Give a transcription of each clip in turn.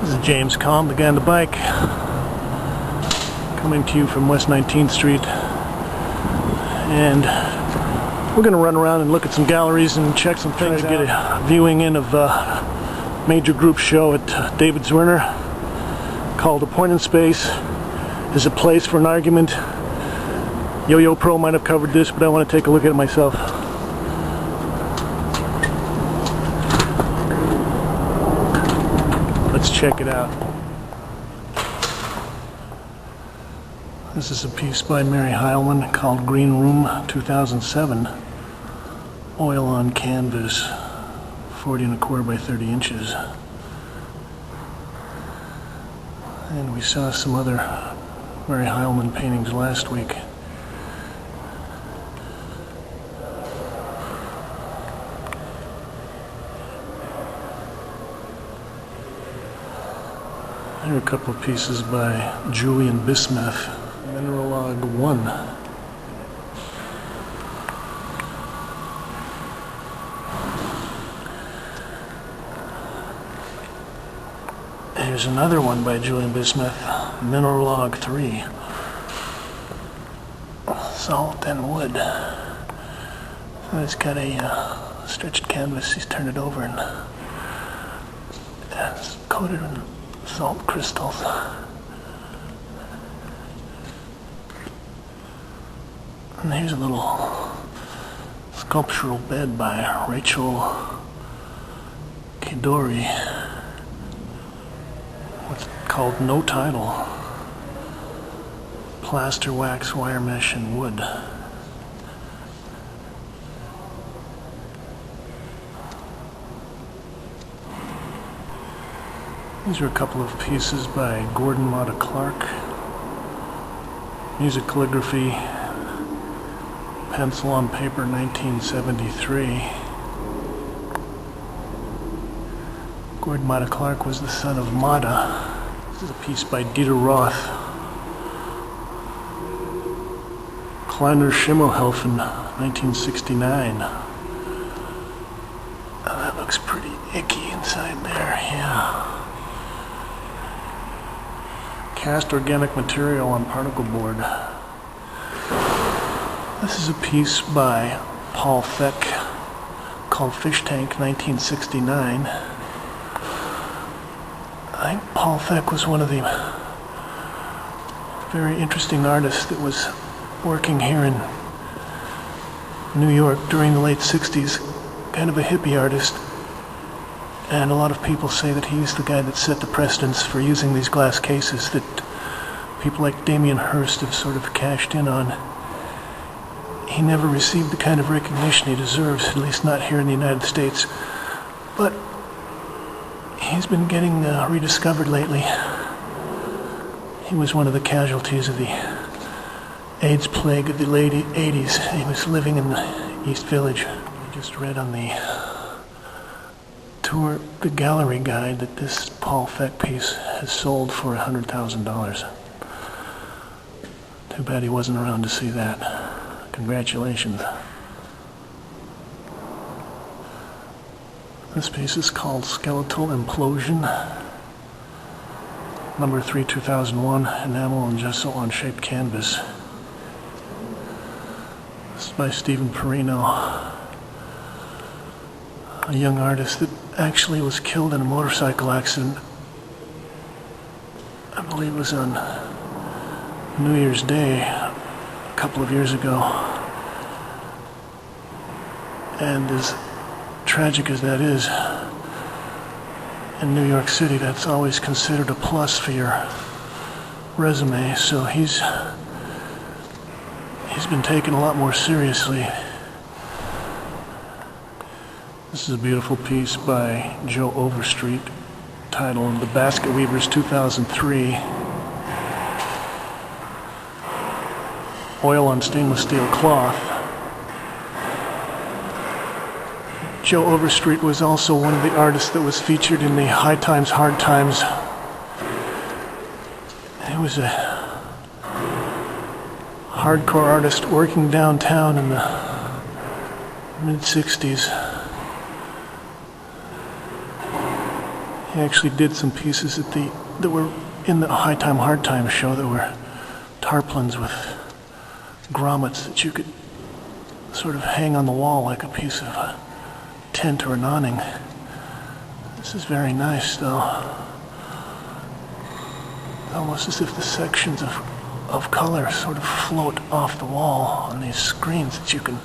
This is James Kalm, the guy on the bike, coming to you from West 19th Street, and we're going to run around and look at some galleries and check some things, get a viewing in of a major group show at David Zwirner called A Point in Space is a Place for an Argument. Yo-Yo Pro might have covered this, but I want to take a look at it myself. Let's check it out. This is a piece by Mary Hyland called Green Room 2007. Oil on canvas, 40 1/4 by 30 inches. And we saw some other Mary Hyland paintings last week. Here are a couple of pieces by Julian Bismuth. Mineralogue 1. Here's another one by Julian Bismuth. Mineralogue 3. Salt and wood. So it's got a stretched canvas. He's turned it over and it's coated in salt crystals. And here's a little sculptural bed by Rachel Kidori. What's called No Title. Plaster, wax, wire mesh, and wood. These are a couple of pieces by Gordon MattaClark. Music calligraphy, pencil on paper, 1973. Gordon MattaClark was the son of Matta. This is a piece by Dieter Roth. Kleiner Schimmelhelfen, 1969. Oh, that looks pretty icky inside there, yeah. Cast organic material on particle board. This is a piece by Paul Thek called Fish Tank, 1969. I think Paul Thek was one of the very interesting artists that was working here in New York during the late 60s, kind of a hippie artist. And a lot of people say that he's the guy that set the precedence for using these glass cases that people like Damien Hirst have sort of cashed in on. He never received the kind of recognition he deserves, at least not here in the United States. But he's been getting rediscovered lately. He was one of the casualties of the AIDS plague of the late 80s. He was living in the East Village. I just read on the tour, the gallery guide, that this Paul Thek piece has sold for $100,000. Too bad he wasn't around to see that. Congratulations. This piece is called Skeletal Implosion. Number 3, 2001, enamel and gesso on shaped canvas. This is by Stephen Perino, a young artist that actually was killed in a motorcycle accident. I believe it was on New Year's Day a couple of years ago. And as tragic as that is, in New York City, that's always considered a plus for your resume. So he's been taken a lot more seriously. This is a beautiful piece by Joe Overstreet titled The Basket Weavers 2003. Oil on stainless steel cloth. Joe Overstreet was also one of the artists that was featured in the High Times, Hard Times. He was a hardcore artist working downtown in the mid-60s. He actually did some pieces that were in the High Time, Hard Time show that were tarpaulins with grommets that you could sort of hang on the wall like a piece of a tent or an awning. This is very nice, though. Almost as if the sections of color sort of float off the wall on these screens that you can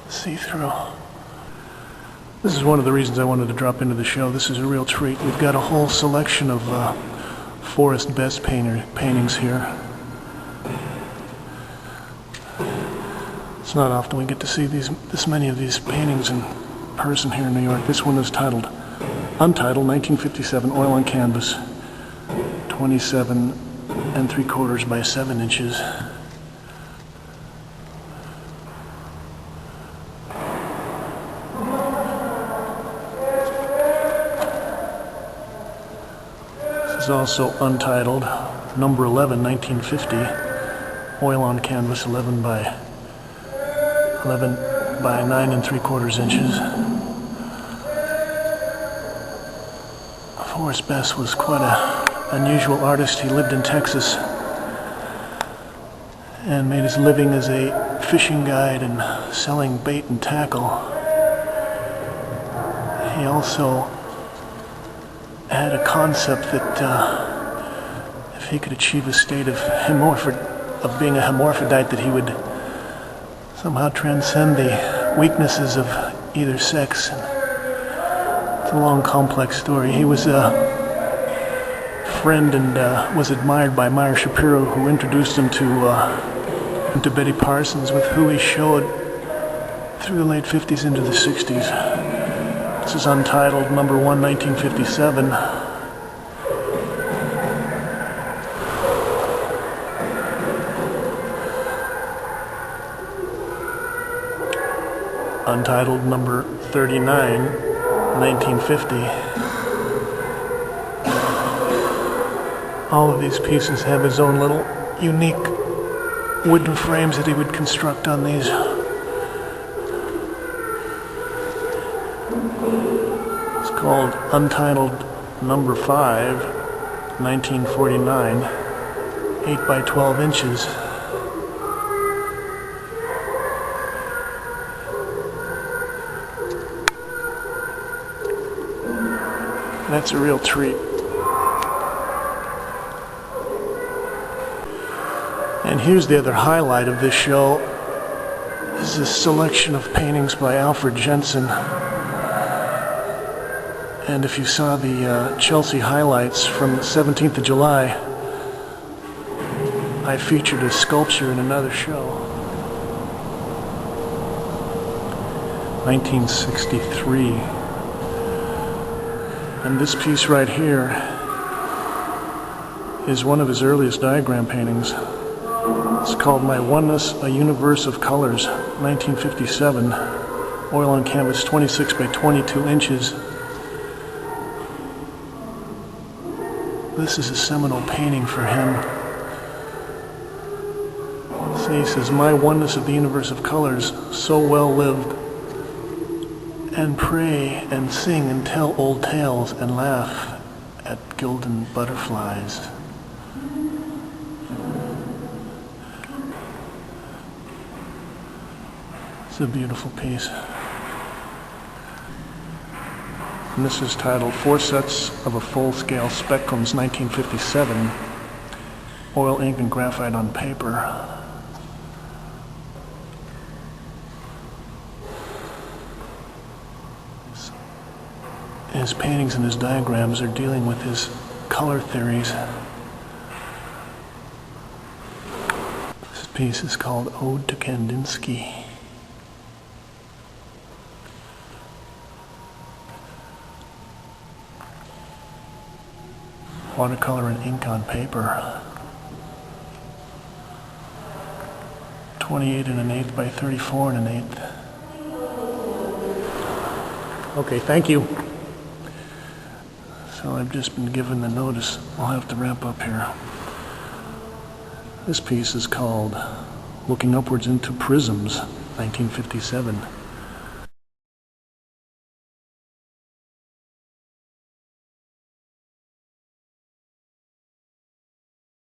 see through. This is one of the reasons I wanted to drop into the show. This is a real treat. We've got a whole selection of Forrest Bess paintings here. It's not often we get to see this many of these paintings in person here in New York. This one is Untitled, 1957, oil on canvas, 27 3/4 by 7 inches. This is also Untitled, number 11, 1950, oil on canvas, 11 by 9 3/4 inches. Forrest Bess was quite an unusual artist. He lived in Texas and made his living as a fishing guide and selling bait and tackle. He also had a concept that if he could achieve a state of being a hermaphrodite, that he would somehow transcend the weaknesses of either sex. It's a long, complex story. He was a friend and was admired by Meyer Shapiro, who introduced him to Betty Parsons, with who he showed through the late 50s into the 60s. This is Untitled, number 1, 1957. Untitled, number 39, 1950. All of these pieces have his own little unique wooden frames that he would construct on these. It's called Untitled number 5, 1949, 8 by 12 inches. That's a real treat. And here's the other highlight of this show. This is a selection of paintings by Alfred Jensen. And if you saw the Chelsea highlights from the 17th of July, I featured a sculpture in another show. 1963. And this piece right here is one of his earliest diagram paintings. It's called My Oneness, A Universe of Colors, 1957. Oil on canvas, 26 by 22 inches. This is a seminal painting for him. See, he says, my oneness of the universe of colors, so well lived, and pray and sing and tell old tales and laugh at gilded butterflies. It's a beautiful piece. And this is titled 4 Sets of a Full-Scale Spectrums, 1957. Oil, ink, and graphite on paper. His paintings and his diagrams are dealing with his color theories. This piece is called Ode to Kandinsky. Watercolor and ink on paper. 28 1/8 by 34 1/8. Okay, thank you. So I've just been given the notice. I'll have to wrap up here. This piece is called Looking Upwards into Prisms, 1957.